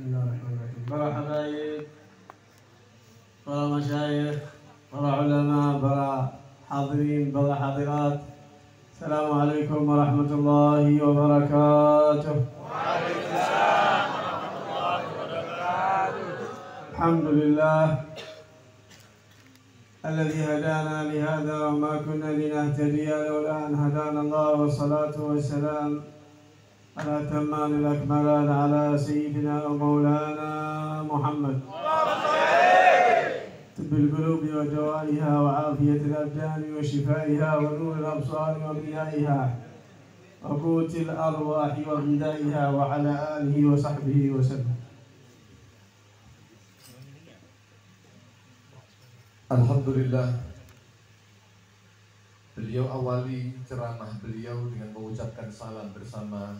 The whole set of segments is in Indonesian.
Bismillahirrahmanirrahim. Para habaib, para masyayikh, para ulama, para hadirin, para hadirat. Assalamualaikum warahmatullahi wabarakatuh. Waalaikumsalam warahmatullahi wabarakatuh. Alhamdulillah الذي هدانا لهذا وما كنا لنهتدي لولا أن هدانا الله والصلاة والسلام على أتمان الأكملان على سيدنا ومولانا محمد طب القلوب ودوائها وعافية الأبدان وشفائها ونور الأبصار وضيائها وقوت الأرواح وغذائها وعلى آله وصحبه وسلم. Alhamdulillah, beliau awali ceramah beliau dengan mengucapkan salam bersama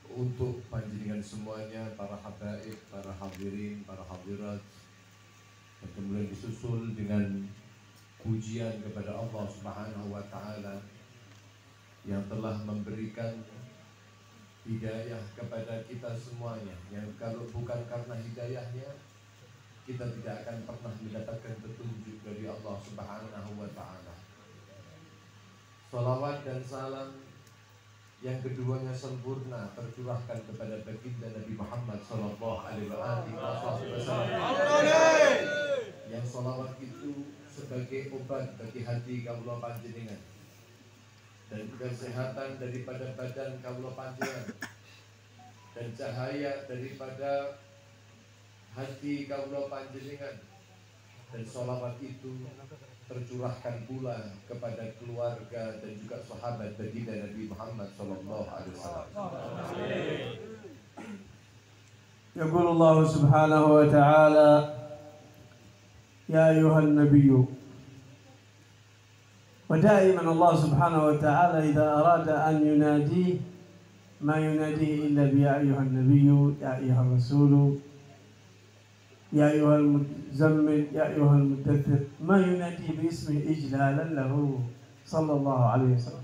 untuk panjenengan semuanya, para habaib, para hadirin, para hadirat, dan kemudian disusul dengan pujian kepada Allah Subhanahu wa Ta'ala yang telah memberikan hidayah kepada kita semuanya, yang kalau bukan karena hidayahnya kita tidak akan pernah mendapatkan petunjuk dari Allah Subhanahu wa Ta'ala. Salawat dan salam yang keduanya sempurna tercurahkan kepada baginda Nabi Muhammad sallallahu alaihi wasallam. Yang salawat itu sebagai obat bagi hati kaula panjenengan dan kesehatan daripada badan kaula panjenengan dan cahaya daripada hati kaula panjenengan, dan sholawat itu tercurahkan pula kepada keluarga dan juga sahabat baginda Nabi Muhammad sallallahu alaihi wasallam. يقول الله سبحانه وتعالى يا أيها النبي. ودائما الله سبحانه وتعالى إذا أراد أن يناديه ما يناديه إلا بيا أيها النبي، يا أيها الرسول، يا أيها المزمل، يا أيها المدثر، ما ينادي باسمه إجلالا له صلى الله عليه وسلم.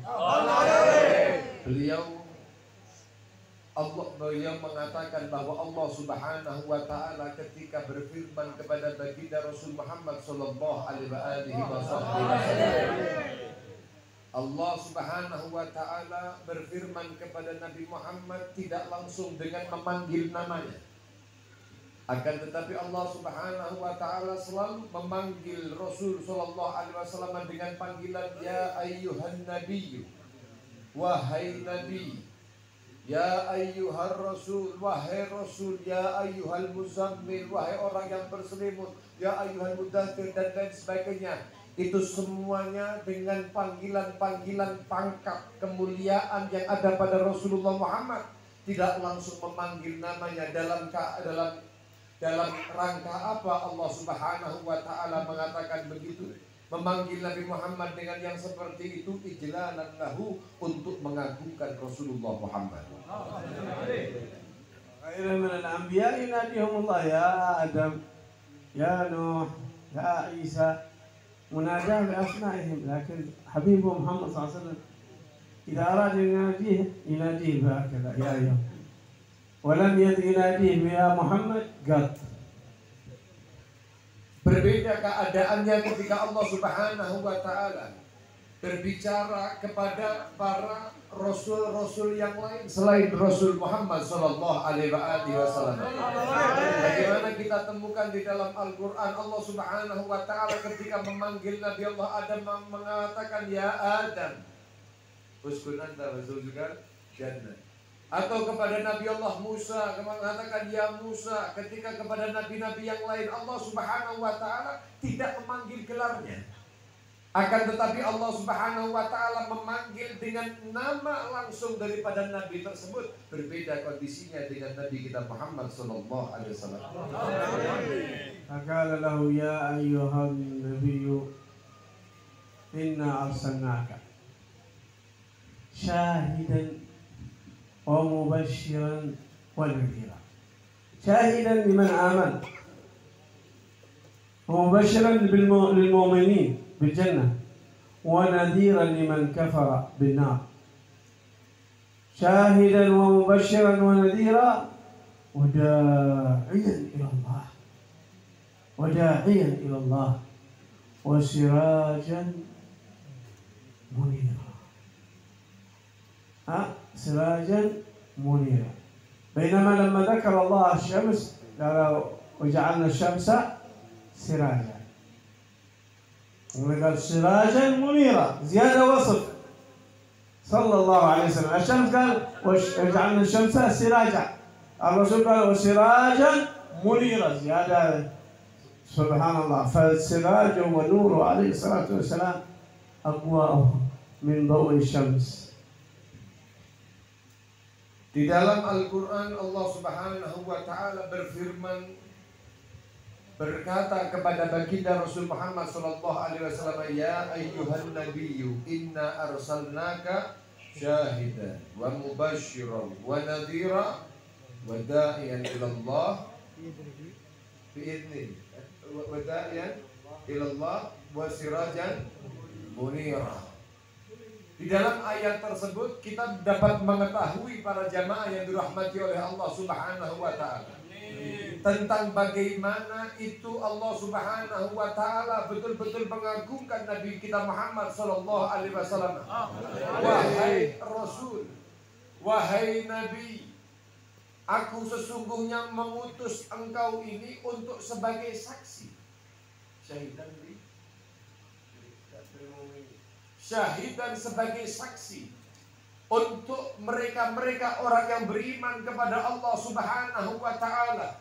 Beliau mengatakan bahwa Allah Subhanahu wa Ta'ala ketika berfirman kepada baginda Rasul Muhammad sallallahu alaihi wasallam, Allah Subhanahu wa Ta'ala berfirman kepada Nabi Muhammad tidak langsung dengan memanggil namanya. Akan tetapi Allah Subhanahu wa Ta'ala selalu memanggil Rasul sallallahu alaihi wasallam dengan panggilan ya ayyuhan nabiyyu, wahai nabi, ya ayyuhar rasul, wahai rasul, ya ayyuhal muzammil, wahai orang yang berselimut, ya ayyuhal mudaththir, dan lain sebagainya. Itu semuanya dengan panggilan-panggilan pangkat kemuliaan yang ada pada Rasulullah Muhammad, tidak langsung memanggil namanya. Dalam rangka apa Allah Subhanahu wa Ta'ala mengatakan begitu? Memanggil Nabi Muhammad dengan yang seperti itu ijlalan lahu, untuk mengagungkan Rasulullah Muhammad. غير من الأنبياء يناديهم الله يا آدم، يا نوح، يا عيسى، مناداة بأسمائهم. لكن حبيبه محمد صلى الله عليه وسلم إذا أراد يناديه بهكذا يا أيها، ولم يناديه يا محمد قط. Berbeda keadaannya ketika Allah Subhanahu wa Ta'ala berbicara kepada para rasul-rasul yang lain selain Rasul Muhammad sallallahu alaihi wasallam. Bagaimana kita temukan di dalam Al-Qur'an, Allah Subhanahu wa Ta'ala ketika memanggil Nabi Allah Adam mengatakan ya Adam, uskun anta wa zawjuka jannah. Atau kepada Nabi Allah Musa mengatakan ya Musa. Ketika kepada nabi-nabi yang lain Allah Subhanahu wa Ta'ala tidak memanggil gelarnya, akan tetapi Allah Subhanahu wa Ta'ala memanggil dengan nama langsung daripada nabi tersebut. Berbeda kondisinya dengan Nabi kita Muhammad sallallahu alaihi wasallam. Faqala lahu ya ayyuhan nabiyyu inna arsalnaka syahidan ومبشرا ونذيرا. شاهدا لمن آمن ومبشرا للمؤمنين بالجنة ونذيرا لمن كفر بالنار. شاهدا ومبشرا ونذيرا وداعيا إلى الله وداعيا إلى الله وسراجا منيرا. سراجا منيرا. بينما لما ذكر الله الشمس قال وجعلنا الشمس سراجا، وقال سراجا منيرا زيادة وصف صلى الله عليه وسلم. الشمس قال وجعلنا الشمس سراجا، الرسول قال وسراجا منيرا زيادة. سبحان الله. فالسراج ونوره عليه الصلاة والسلام أقوى من ضوء الشمس. Di dalam Al-Quran Allah Subhanahu wa Ta'ala berfirman, berkata kepada baginda Rasul Muhammad sallallahu alaihi wasallam, ya ayyuhan nabiyyu inna arsalnaka syahidan wa mubasysyiran wa nadhira wa da'iyan ila Allah bi'idznihi wa da'iyan ila Allah wa sirajan munira. Di dalam ayat tersebut kita dapat mengetahui para jamaah yang dirahmati oleh Allah Subhanahu wa Ta'ala tentang bagaimana itu Allah Subhanahu wa Ta'ala betul-betul mengagungkan Nabi kita Muhammad sallallahu alaihi wasallam. Wahai Rasul, wahai Nabi, aku sesungguhnya mengutus engkau ini untuk sebagai saksi. Syahidan sebagai saksi untuk mereka-mereka orang yang beriman kepada Allah Subhanahu wa Ta'ala,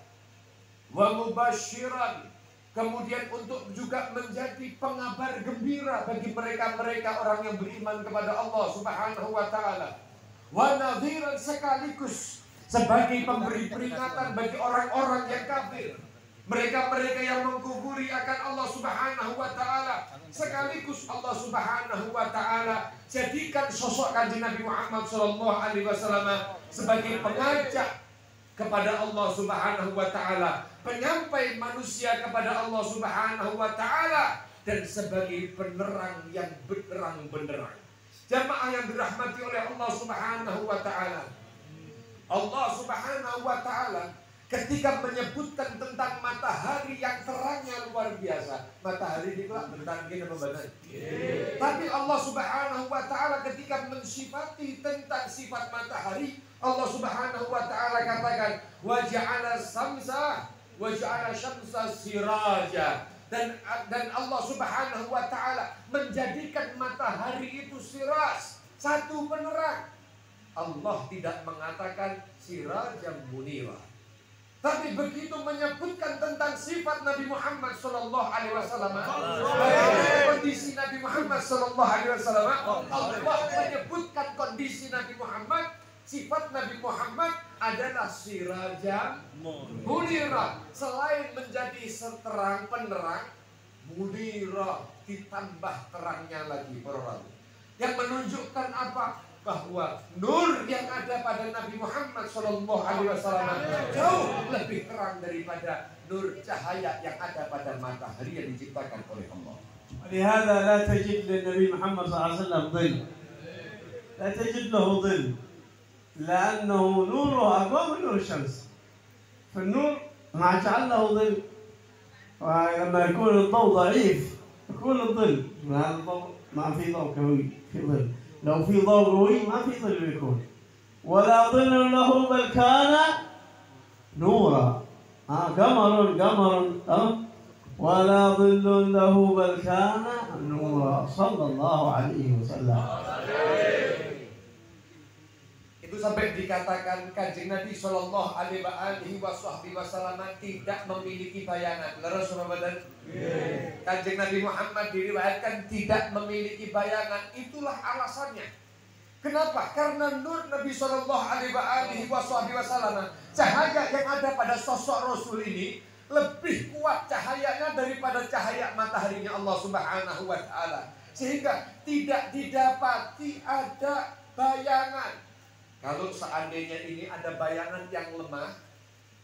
wa mubasysyiran, kemudian untuk juga menjadi pengabar gembira bagi mereka-mereka orang yang beriman kepada Allah Subhanahu wa Ta'ala, wa nadhiran, sekaligus sebagai pemberi peringatan bagi orang-orang yang kafir, mereka-mereka yang mengkufuri akan Allah Subhanahu wa Ta'ala. Sekaligus Allah Subhanahu wa Ta'ala jadikan sosok Kanjeng Nabi Muhammad sallallahu alaihi wasallam sebagai pengajak kepada Allah Subhanahu wa Ta'ala, penyampai manusia kepada Allah Subhanahu wa Ta'ala, dan sebagai penerang yang benderang-benderang. Jamaah yang dirahmati oleh Allah Subhanahu wa Ta'ala, Allah Subhanahu wa Ta'ala ketika menyebutkan tentang matahari yang terangnya luar biasa. Matahari di kelak bentang gini apa benar? Tapi Allah Subhanahu wa Ta'ala ketika mensifati tentang sifat matahari, Allah Subhanahu wa Ta'ala katakan wa ja'ala syamsa siraja, dan Allah Subhanahu wa Ta'ala menjadikan matahari itu siras, satu penerang. Allah tidak mengatakan sirajan munira. Tapi begitu menyebutkan tentang sifat Nabi Muhammad sallallahu alaihi wasallam, kondisi Nabi Muhammad sallallahu alaihi wasallam, Allah menyebutkan kondisi Nabi Muhammad, sifat Nabi Muhammad adalah sirajan munira. Selain menjadi terang penerang, munira ditambah terangnya lagi penerang. Yang menunjukkan apa? Bahwa nur yang ada pada Nabi Muhammad sallallahu alaihi wasallam jauh lebih terang daripada nur cahaya yang ada pada matahari yang diciptakan oleh Allah. ولهذا لا تجد للنبي محمد صلى الله عليه وسلم ظل، لا تجد له ظل، لأنه نوره أقوى من نور الشمس. فالنور ما جعل له ظل، ولما يكون الضوء ضعيف يكون الظل. هذا الضوء ما في ضوء قوي، في ظل. لو في ضوء قوي ما في ظل يكون، ولا ظل له بل كان نورا. قمر ولا ظل له بل كان نورا صلى الله عليه وسلم. Itu sampai dikatakan Kanjeng Nabi sallallahu alaihi wasallam tidak memiliki bayangan. Leres sama badan? Kanjeng Nabi Muhammad diriwayatkan tidak memiliki bayangan. Itulah alasannya. Kenapa? Karena nur Nabi sallallahu alaihi wasallam, cahaya yang ada pada sosok Rasul ini lebih kuat cahayanya daripada cahaya mataharinya Allah Subhanahu wa Ta'ala, sehingga tidak didapati ada bayangan. Kalau seandainya ini ada bayangan yang lemah,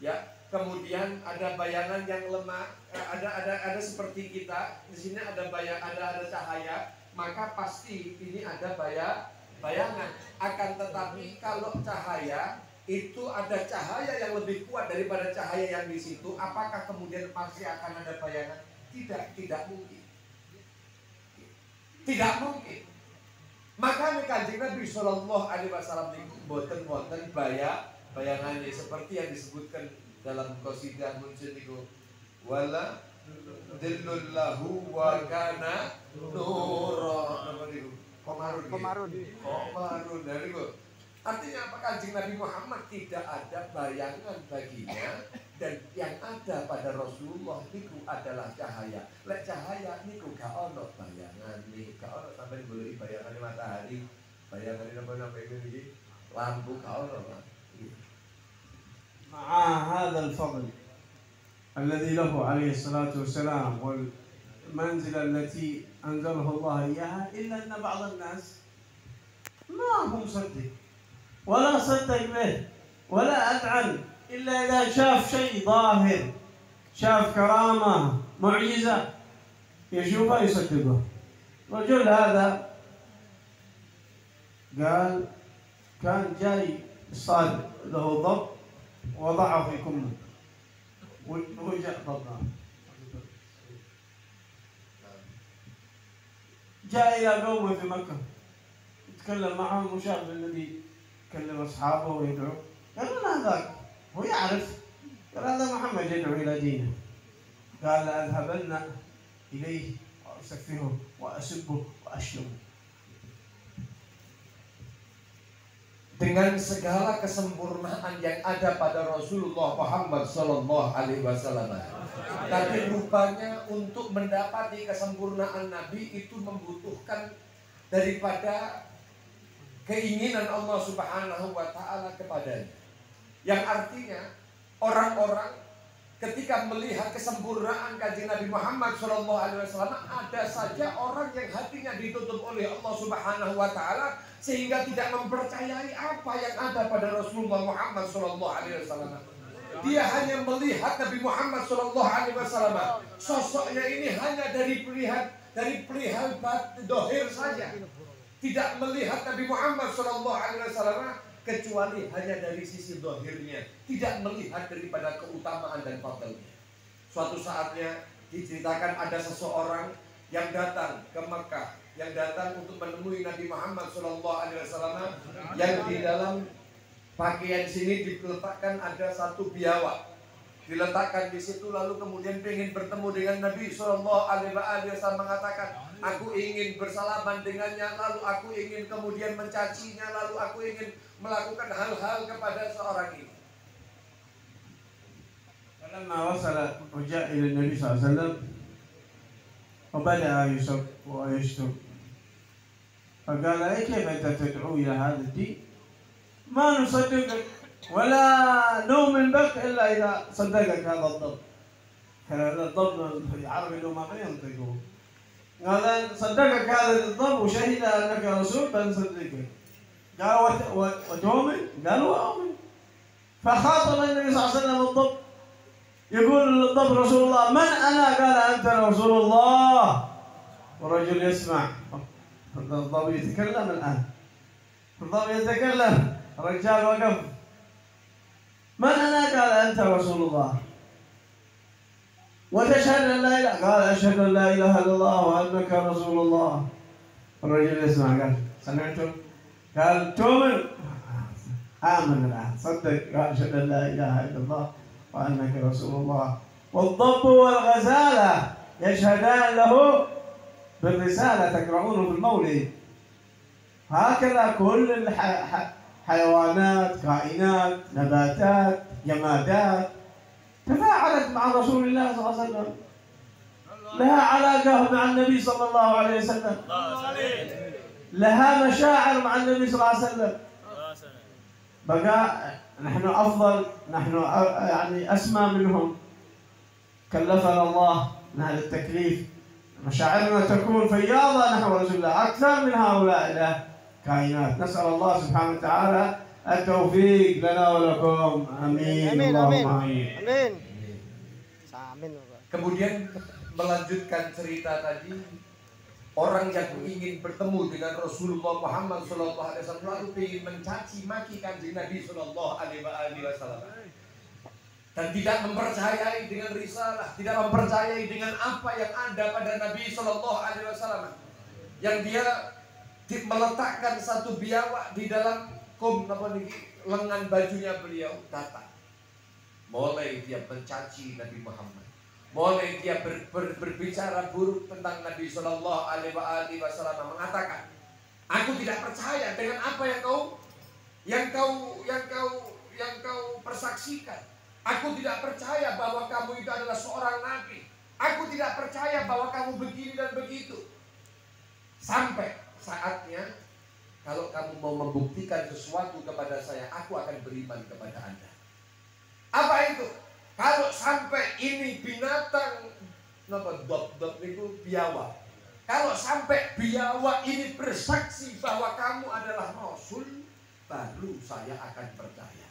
ya, kemudian ada bayangan yang lemah, ada seperti kita di sini ada cahaya, maka pasti ini ada bayangan. Akan tetapi kalau cahaya itu ada cahaya yang lebih kuat daripada cahaya yang di situ, apakah kemudian masih akan ada bayangan? Tidak mungkin. Tidak mungkin. Maka Kanjeng Nabi sallallahu alaihi wasallam niku boten wonten bayangannya seperti yang disebutkan dalam qasidah Munsyid niku. Wala dillullahu wa kana nura. Komarun dari itu. Artinya apa? Kanjeng Nabi Muhammad tidak ada bayangan baginya, dan yang ada pada Rasulullah itu adalah cahaya. Lek cahaya niku gak ono bayangan nih, gak ono sampai golek bayangan matahari, bayangan napa ini lampu gak ono. مع هذا الفضل الذي له عليه الصلاة والسلام والمنزلة التي أنزله الله إياها، إلا أن بعض الناس ما هم مصدق ولا صدق به ولا أذعن إلا إذا شاف شيء ظاهر، شاف كرامة معجزة يشوفها يصدقه. رجل هذا قال كان جاي صاد له ضب وضعه في كمه وجاء ضبنا، جاء إلى قومه في مكة يتكلم معهم وشاف النبي يكلم أصحابه ويدعو، قالوا لا هذاك هو يعرف، قال هذا محمد يدعو إلى دينه. قال لأذهبن إليه وأسفهه وأسبه وأشتمه. Dengan segala kesempurnaan yang ada pada Rasulullah Muhammad sallallahu alaihi wasallam. Tapi rupanya untuk mendapati kesempurnaan Nabi itu membutuhkan daripada keinginan Allah Subhanahu wa taala kepadanya. Yang artinya orang-orang ketika melihat kesempurnaan Kanjeng Nabi Muhammad sallallahu alaihi wasallam, ada saja orang yang hatinya ditutup oleh Allah Subhanahu wa taala sehingga tidak mempercayai apa yang ada pada Rasulullah Muhammad sallallahu alaihi wasallam. Dia hanya melihat Nabi Muhammad sallallahu alaihi wasallam, sosoknya ini hanya dari perihal dohir saja. Tidak melihat Nabi Muhammad sallallahu alaihi wasallam kecuali hanya dari sisi dohirnya, tidak melihat daripada keutamaan dan fadilnya. Suatu saatnya diceritakan ada seseorang yang datang ke Mekah, yang datang untuk menemui Nabi Muhammad SAW, yang di dalam pakaian sini diletakkan ada satu biawak, diletakkan di situ, lalu kemudian ingin bertemu dengan Nabi SAW, mengatakan, aku ingin bersalaman dengannya, lalu aku ingin kemudian mencacinya, lalu aku ingin melakukan hal-hal kepada seorang ini. فلما وصل وجاء إلى النبي صلى الله عليه وسلم وبدأ يسب ويشتم، فقال كيف أنت تدعو إلى هذا الدين؟ ما نصدقك ولا نؤمن بك إلا إذا صدقك هذا الضب. كان الضب العربي له ما ينطقه، قال صدقك هذا الضب وشهد أنك رسول فنصدقك. قال وتؤمن؟ قال وأؤمن. فخاطب النبي صلى الله عليه وسلم الضب، يقول للضب رسول الله من أنا؟ قال أنت رسول الله. ورجل يسمع، الضب يتكلم الآن، الضب يتكلم، الرجال وقف، من أنا؟ قال أنت رسول الله. وتشهد أن لا إله؟ قال أشهد أن لا إله إلا الله وأنك رسول الله. الرجل يسمع، قال سمعتم؟ قال تؤمن؟ آمن الآن، صدق، قال أشهد أن لا إله إلا الله وأنك رسول الله. والضب والغزالة يشهدان له بالرسالة، تقرؤونه في المولد. هكذا كل الحيوانات، كائنات، نباتات، جمادات تفاعلت مع رسول الله صلى الله عليه وسلم، لها علاقة مع النبي صلى الله عليه وسلم، لها مشاعر مع النبي صلى الله عليه وسلم. بقى نحن أفضل، نحن يعني أسمى منهم، كلفنا الله من هذا التكليف، مشاعرنا تكون فياضة نحو رسول الله أكثر من هؤلاء الكائنات. نسأل الله سبحانه وتعالى التوفيق لنا ولكم. آمين. اللهم آمين. Kemudian melanjutkan cerita tadi, Orang yang ingin bertemu dengan Rasulullah Muhammad SAW lalu ingin mencaci maki kanjeng Nabi SAW dan tidak mempercayai dengan risalah, tidak mempercayai dengan apa yang ada pada Nabi SAW, yang dia meletakkan satu biawak di dalam lengan bajunya beliau, datang. Mulai dia mencaci Nabi Muhammad, mulai dia berbicara buruk tentang Nabi Sallallahu Alaihi Wasallam, mengatakan, aku tidak percaya dengan apa yang kau persaksikan. Aku tidak percaya bahwa kamu itu adalah seorang nabi. Aku tidak percaya bahwa kamu begini dan begitu. Sampai saatnya, kalau kamu mau membuktikan sesuatu kepada saya, aku akan beriman kepada Anda. Apa itu? Kalau sampai ini binatang, dot itu biawak. Kalau sampai biawak ini bersaksi bahwa kamu adalah Rasul, baru saya akan percaya.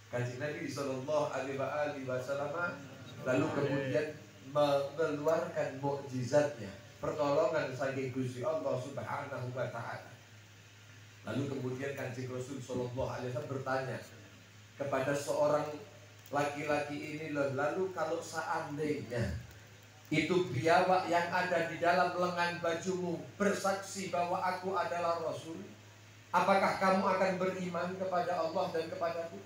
Kanjeng Nabi Sallallahu Alaihi Wasallam lalu kemudian mengeluarkan mukjizatnya, pertolongan saking Gusti Allah Subhanahu Wa Taala. Lalu kemudian Kanjeng Rasul Sallallahu Alaihi Wasallam bertanya kepada seorang laki-laki ini, lalu kalau seandainya itu biawak yang ada di dalam lengan bajumu bersaksi bahwa aku adalah Rasul, apakah kamu akan beriman kepada Allah dan kepadaku?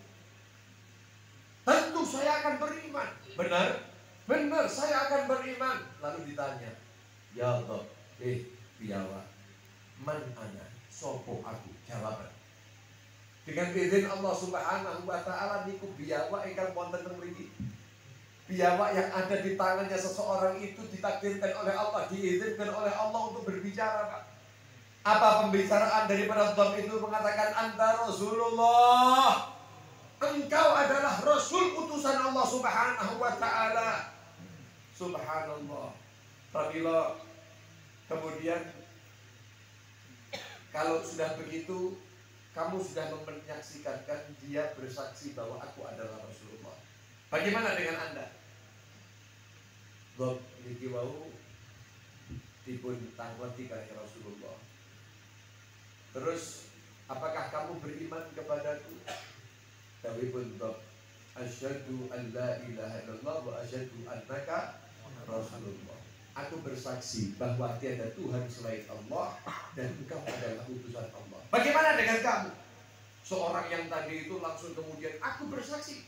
Tentu saya akan beriman. Benar? Benar, saya akan beriman. Lalu ditanya, ya Allah, biawak, man ana, sopo aku? Jawaban, dengan izin Allah Subhanahu Wa Taala niku biawak ingkang wonten teng mriki. Biawak yang ada di tangannya seseorang itu ditakdirkan oleh Allah, diizinkan oleh Allah untuk berbicara, Pak. Apa pembicaraan daripada Dhab itu? Mengatakan, anta Rasulullah, engkau adalah Rasul utusan Allah Subhanahu Wa Taala. Subhanallah. Apabila kemudian kalau sudah begitu, kamu sudah menyaksikan dia bersaksi bahwa aku adalah Rasulullah. Bagaimana dengan Anda? Dhab niki wau dipun tangkleti kali Rasulullah. Terus, apakah kamu beriman kepadaku? Dawuhipun Dhab, asyhadu an la ilaha illallah wa asyhadu annaka Rasulullah. Aku bersaksi bahwa tiada Tuhan selain Allah dan engkau adalah utusan Allah. Bagaimana dengan kamu? Seorang yang tadi itu langsung kemudian, aku bersaksi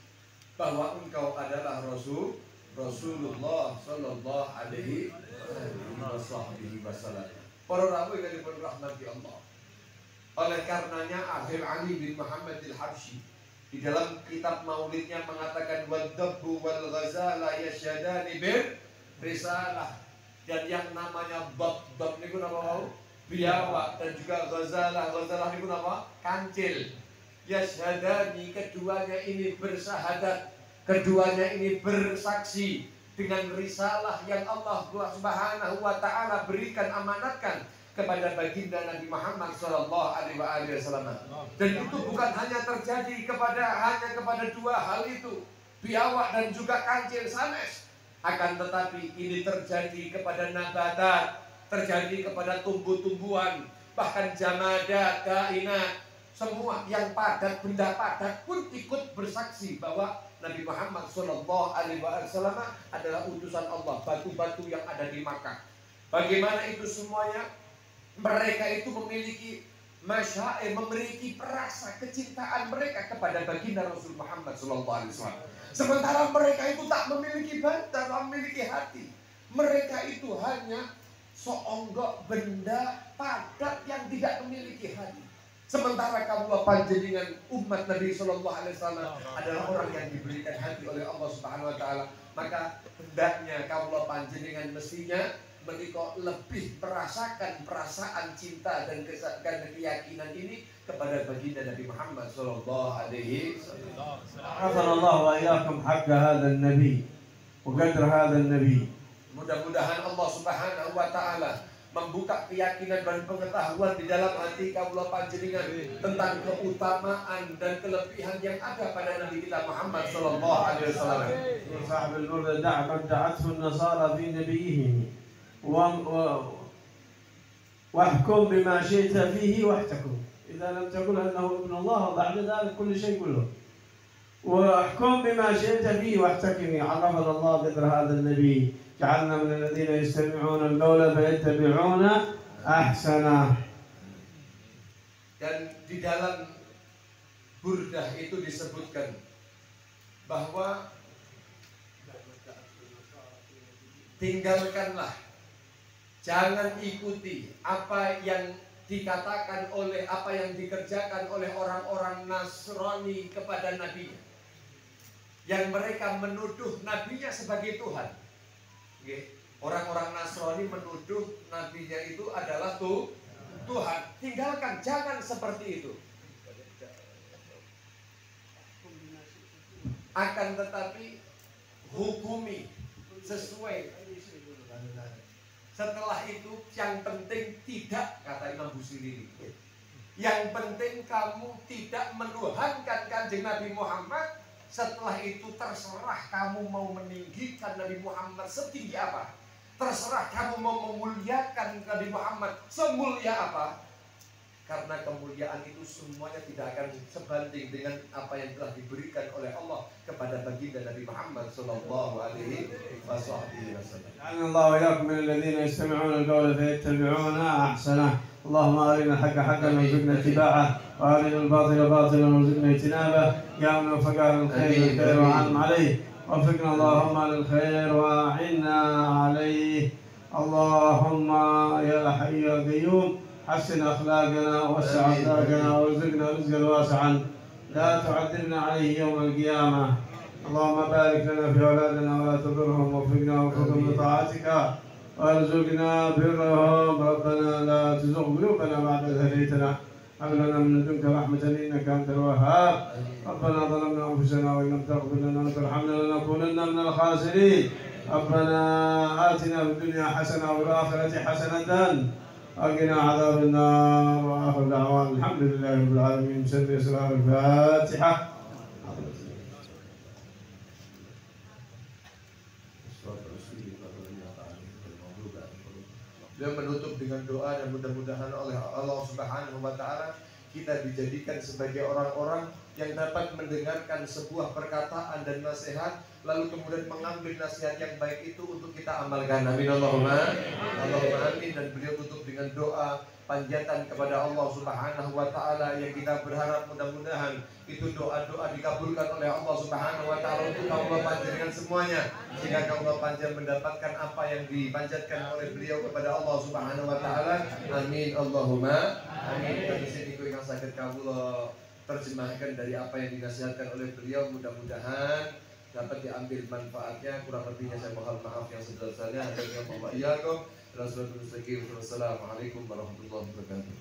bahwa engkau adalah Rasulullah Sallallahu Alaihi Wasallam. Para rawuh yang dirahmati Allah. Oleh karenanya Akhir Ali bin Muhammad al-Habsyi di dalam kitab maulidnya mengatakan, wad-dabbu wal ghazala yasyadani bir risalah. Dan yang namanya Dhab niku napa wau? Biawak, dan juga ghazalah niku napa? Kancil. Yasyadani, keduanya ini bersahadat, keduanya ini bersaksi dengan risalah yang Allah Subhanahu Wa Taala berikan, amanatkan kepada baginda Nabi Muhammad Sallallahu Alaihi Wasallam. Dan itu bukan hanya terjadi kepada dua hal itu, biawak dan juga kancil sanes. Akan tetapi ini terjadi kepada nabatat, terjadi kepada tumbuh-tumbuhan, bahkan jamadat, kainat, semua yang padat, benda padat pun ikut bersaksi bahwa Nabi Muhammad Sallallahu Alaihi Wasallam adalah utusan Allah. Batu-batu yang ada di Makkah, bagaimana itu semuanya? Mereka itu memiliki masyair, memiliki perasa kecintaan mereka kepada baginda Rasul Muhammad Sallallahu Alaihi Wasallam. Sementara mereka itu tak memiliki badan, tak memiliki hati. Mereka itu hanya seonggok benda padat yang tidak memiliki hati. Sementara kamu panjenengan umat Nabi Sallallahu Alaihi Wasallam adalah orang yang diberikan hati oleh Allah Subhanahu Wa Taala. Maka hendaknya kamu panjenengan mestinya menikah lebih merasakan perasaan cinta dan keyakinan ini kepada baginda Nabi Muhammad Sallallahu Alaihi Wasallam. Hasanallahu wa iyyakum haqqa hadzal nabi wa qadra hadzal nabi. Mudah-mudahan Allah Subhanahu Wa Taala membuka keyakinan dan pengetahuan di dalam hati kaum panjenengan tentang keutamaan dan kelebihan yang ada pada Nabi kita Muhammad Sallallahu Alaihi Wasallam. Sahabat nur da'at da'athu an-nasara fi nabiyihim واحكم بما شئت فيه واحتكم. إذا لم تقل أنه ابن الله بعد ذلك كل شيء كله. واحكم بما شئت فيه واحتكمي. عرفنا الله قدر هذا النبي، جعلنا من الذين يستمعون القول فيتبعون أحسنه. Dan di dalam Burdah itu disebutkan bahwa tinggalkanlah, jangan ikuti apa yang dikatakan oleh, apa yang dikerjakan oleh orang-orang Nasrani kepada nabinya, yang mereka menuduh nabinya sebagai Tuhan. Orang-orang Nasrani menuduh nabinya itu adalah Tuhan. Tinggalkan, jangan seperti itu. Akan tetapi hukumi sesuai. Setelah itu yang penting tidak, kata Imam Busiri, yang penting kamu tidak menuhankan Kanjeng Nabi Muhammad. Setelah itu terserah kamu mau meninggikan Nabi Muhammad setinggi apa, terserah kamu mau memuliakan Nabi Muhammad semulia apa. Karena kemuliaan itu semuanya tidak akan sebanding dengan apa yang telah diberikan oleh Allah kepada baginda Nabi Muhammad sallallahu alaihi wasallam. Allah wa iyyakum min alladhina yastami'una al-qawla fayattabi'una ahsanah. Allahumma arina al-haqqa haqqan warzuqna ittiba'ah wa arina al-batila batilan warzuqna ijtinabah. Ya man waffaqa lil khair wa 'an 'alayhi. وفقنا اللهم للخير وأعنا عليه. اللهم يا حي يا قيوم حسن أخلاقنا ووسع أخلاقنا وارزقنا رزقا واسعا لا تعذبنا عليه يوم القيامة. اللهم بارك لنا في أولادنا ولا تضرهم، وفقنا وفقهم لطاعتك وارزقنا برهم. ربنا لا تزغ قلوبنا بعد إذ هديتنا، هب لنا من لدنك رحمة إنك أنت الوهاب. ربنا ظلمنا أنفسنا وإن لم تغفر لنا وترحمنا لنكونن من الخاسرين. ربنا آتنا في الدنيا حسنة وفي الآخرة حسنة وقنا عذاب النار. وآخر دعوانا الحمد لله رب العالمين. بسر أسرار الفاتحة. Beliau menutup dengan doa, dan mudah-mudahan oleh Allah Subhanahu wa Ta'ala kita dijadikan sebagai orang-orang yang dapat mendengarkan sebuah perkataan dan nasihat, lalu kemudian mengambil nasihat yang baik itu untuk kita amalkan. Amin Allahumma amin. Dan beliau tutup dengan doa panjatan kepada Allah Subhanahu wa Ta'ala, yang kita berharap mudah-mudahan itu doa-doa dikabulkan oleh Allah Subhanahu wa Ta'ala untuk kaum panjenengan semuanya, sehingga kaum panjenengan mendapatkan apa yang dipanjatkan oleh beliau kepada Allah Subhanahu wa Ta'ala. Amin Allahumma amin. Dan sini yang sakit kawula terjemahkan dari apa yang dinasihatkan oleh beliau, mudah-mudahan dapat diambil manfaatnya. Kurang lebihnya saya mohon maaf yang sebesar-besarnya. Wassalamualaikum warahmatullahi wabarakatuh.